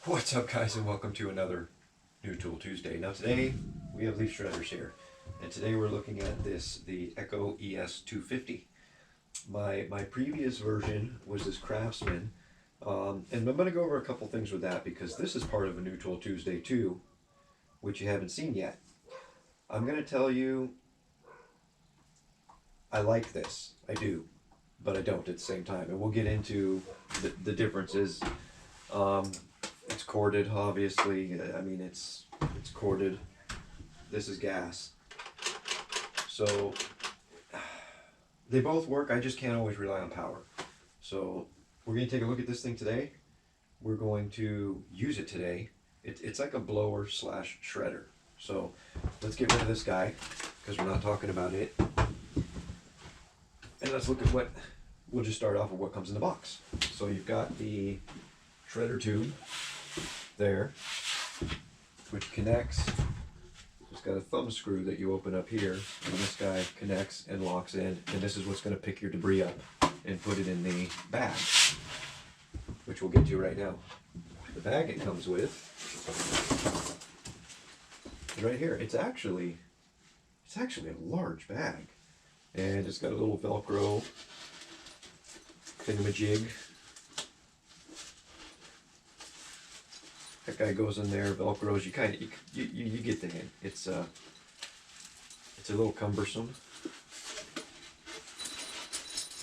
What's up, guys, and welcome to another New Tool Tuesday. Now today we have leaf shredders here, and today we're looking at the Echo ES-250. My previous version was this Craftsman, and I'm going to go over a couple things with that because this is part of a New Tool Tuesday too, which you haven't seen yet. I'm going to tell you I like this, I do, but I don't at the same time, and we'll get into the differences. It's corded, obviously. I mean, it's corded. This is gas. So they both work. I just can't always rely on power. So we're going to take a look at this thing today. We're going to use it today. It's like a blower slash shredder. So let's get rid of this guy because we're not talking about it. And let's look at what, we'll just start off with what comes in the box. So you've got the shredder tube there, which connects. It's got a thumb screw that you open up here, and this guy connects and locks in, and this is what's going to pick your debris up and put it in the bag, which we'll get to right now. The bag it comes with is right here. It's actually a large bag, and it's got a little Velcro thingamajig. That guy goes in there, Velcros. You get the hint. It's a little cumbersome.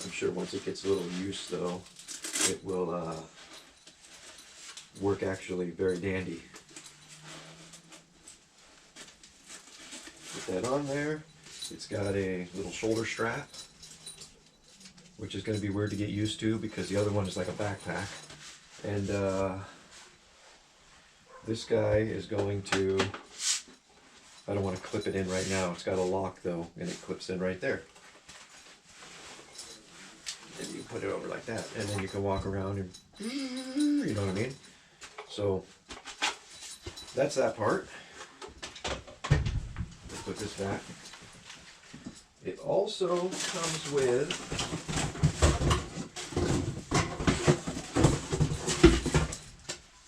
I'm sure once it gets a little use, though, it will work actually very dandy. Put that on there. It's got a little shoulder strap, which is going to be weird to get used to because the other one is like a backpack, and this guy is going to, I don't want to clip it in right now. It's got a lock though, and it clips in right there. And you put it over like that, and then you can walk around and, you know what I mean? So that's that part. Let's put this back. It also comes with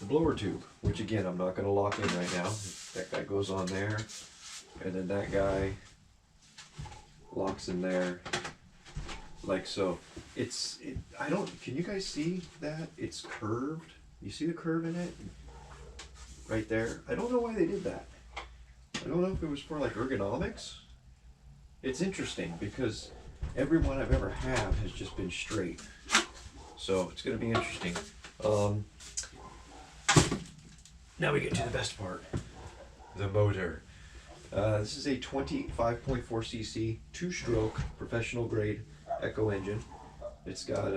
blower tube, which again I'm not going to lock in right now. That guy goes on there, and then that guy locks in there like so. Can you guys see that? It's curved. You see the curve in it? Right there. I don't know why they did that. I don't know if it was for like ergonomics. It's interesting because every one I've ever had has just been straight. So it's going to be interesting. Now we get to the best part, the motor. This is a 25.4 cc, 2-stroke, professional grade Echo engine. It's got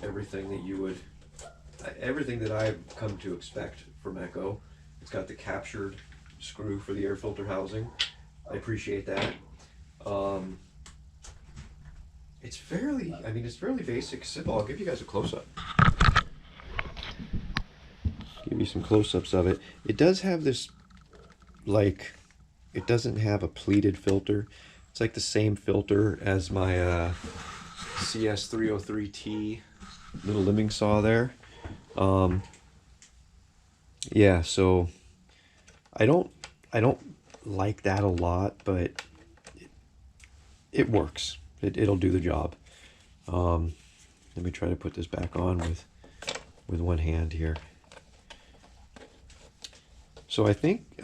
everything that I've come to expect from Echo. It's got the captured screw for the air filter housing. I appreciate that. It's fairly basic, simple. I'll give you guys a close-up. Give you some close-ups of it. It does have this, like, it doesn't have a pleated filter. It's like the same filter as my CS-303T little limbing saw there. Yeah, so I don't like that a lot, but it works. It'll do the job. Let me try to put this back on with one hand here. So I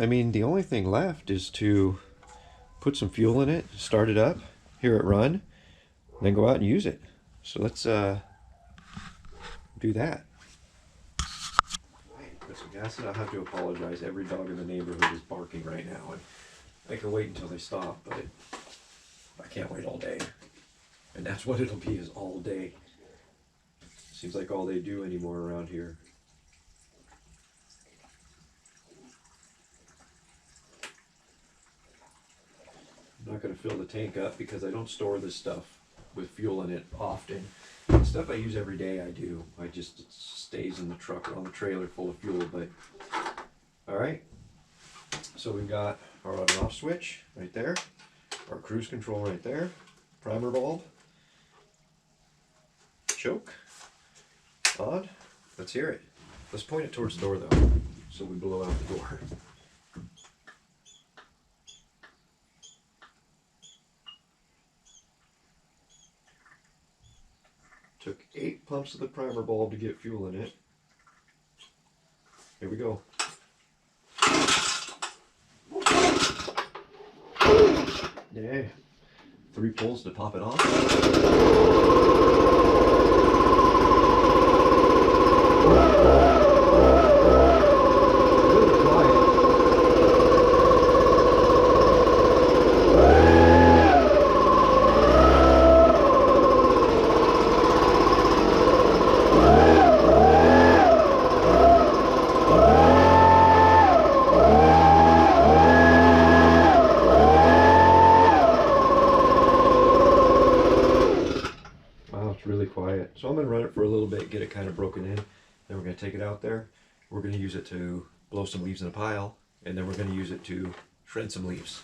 mean, the only thing left is to put some fuel in it, start it up, hear it run, and then go out and use it. So let's do that. Put some gas in. I'll have to apologize. Every dog in the neighborhood is barking right now, and I can wait until they stop, but I can't wait all day. And that's what it'll be, is all day. Seems like all they do anymore around here. I'm not going to fill the tank up because I don't store this stuff with fuel in it often. The stuff I use every day I do. It stays in the truck or on the trailer full of fuel. But alright, so we've got our on and off switch right there, our cruise control right there, primer bulb, choke, on, let's hear it. Let's point it towards the door though, so we blow out the door. Took 8 pumps of the primer bulb to get fuel in it. Here we go. Yeah. 3 pulls to pop it off. Really quiet. So I'm going to run it for a little bit, get it kind of broken in. Then we're going to take it out there. We're going to use it to blow some leaves in a pile, and then we're going to use it to shred some leaves.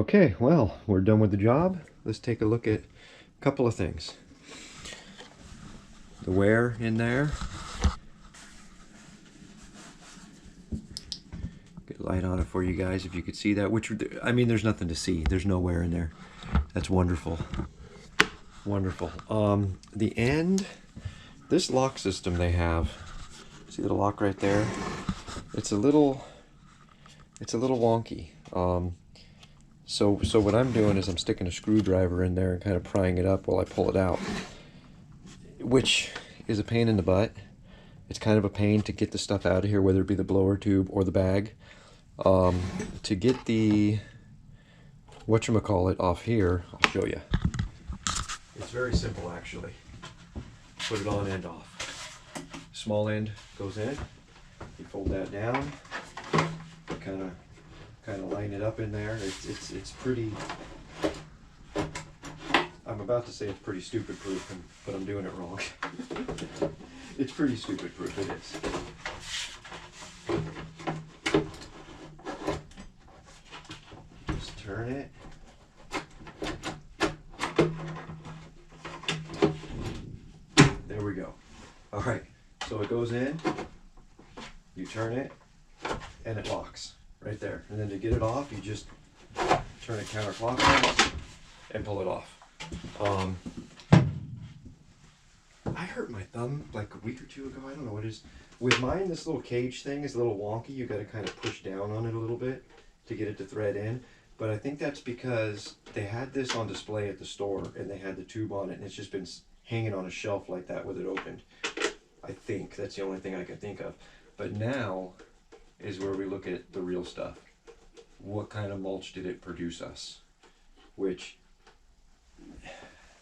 Okay, well, we're done with the job. Let's take a look at a couple of things. The wear in there. Get a light on it for you guys if you could see that. Which, I mean, there's nothing to see. There's no wear in there. That's wonderful. Wonderful. The end, this lock system they have, see the lock right there? It's a little wonky. So what I'm doing is I'm sticking a screwdriver in there and kind of prying it up while I pull it out, which is a pain in the butt. It's kind of a pain to get the stuff out of here, whether it be the blower tube or the bag. To get the whatchamacallit off here, I'll show you. It's very simple actually. Put it on and off. Small end goes in. You fold that down. Kind of line it up in there. It's pretty. I'm about to say it's pretty stupid proof, but I'm doing it wrong. It's pretty stupid proof. It is. Just turn it. There we go. All right. So it goes in. You turn it, and it locks. Right there. And then to get it off, you just turn it counterclockwise and pull it off. I hurt my thumb like a week or two ago. I don't know what it is. With mine, this little cage thing is a little wonky. You got to kind of push down on it a little bit to get it to thread in. But I think that's because they had this on display at the store and they had the tube on it, and it's just been hanging on a shelf like that with it opened. I think that's the only thing I can think of. But now is where we look at the real stuff. What kind of mulch did it produce us? Which,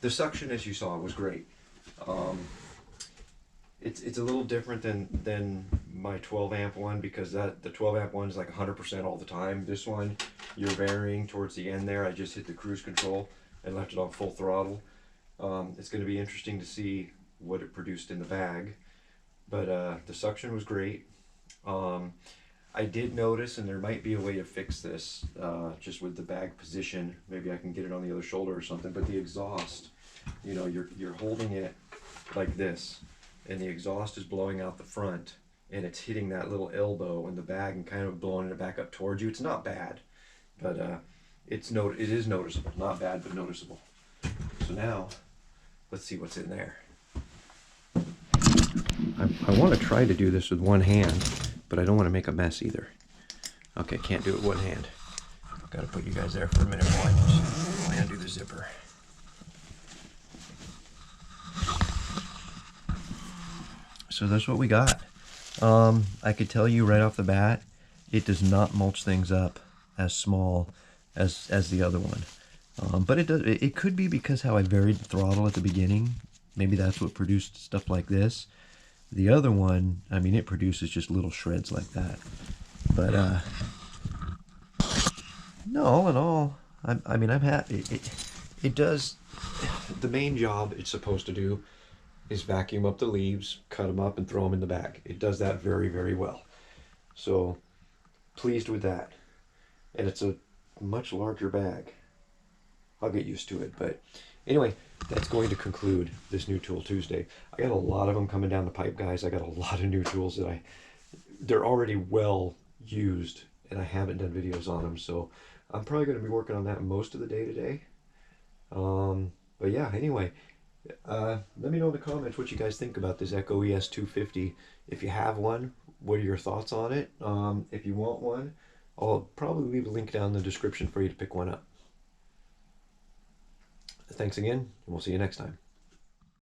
the suction, as you saw, was great. It's a little different than my 12 amp one, because the 12 amp one is like 100% all the time. This one, you're varying towards the end there. I just hit the cruise control and left it on full throttle. It's going to be interesting to see what it produced in the bag, but the suction was great. I did notice, and there might be a way to fix this, just with the bag position. Maybe I can get it on the other shoulder or something. But the exhaust, you know, you're holding it like this, and the exhaust is blowing out the front, and it's hitting that little elbow in the bag and kind of blowing it back up towards you. It's not bad, but it is noticeable. Not bad, but noticeable. So now, let's see what's in there. I want to try to do this with one hand, but I don't want to make a mess either. Okay, can't do it with one hand. Got to put you guys there for a minute while I undo the zipper. So that's what we got. I could tell you right off the bat, it does not mulch things up as small as the other one. But it does. It could be because how I varied the throttle at the beginning. Maybe that's what produced stuff like this. The other one, I mean, it produces just little shreds like that. But no, all in all, I mean, I'm happy. It does. The main job it's supposed to do is vacuum up the leaves, cut them up, and throw them in the bag. It does that very, very well. So pleased with that. And it's a much larger bag. I'll get used to it, but anyway, that's going to conclude this New Tool Tuesday. I got a lot of them coming down the pipe, guys. I got a lot of new tools that they're already well used, and I haven't done videos on them, so I'm probably going to be working on that most of the day today. But yeah, anyway, let me know in the comments what you guys think about this Echo ES-250. If you have one, what are your thoughts on it? If you want one, I'll probably leave a link down in the description for you to pick one up. Thanks again, and we'll see you next time.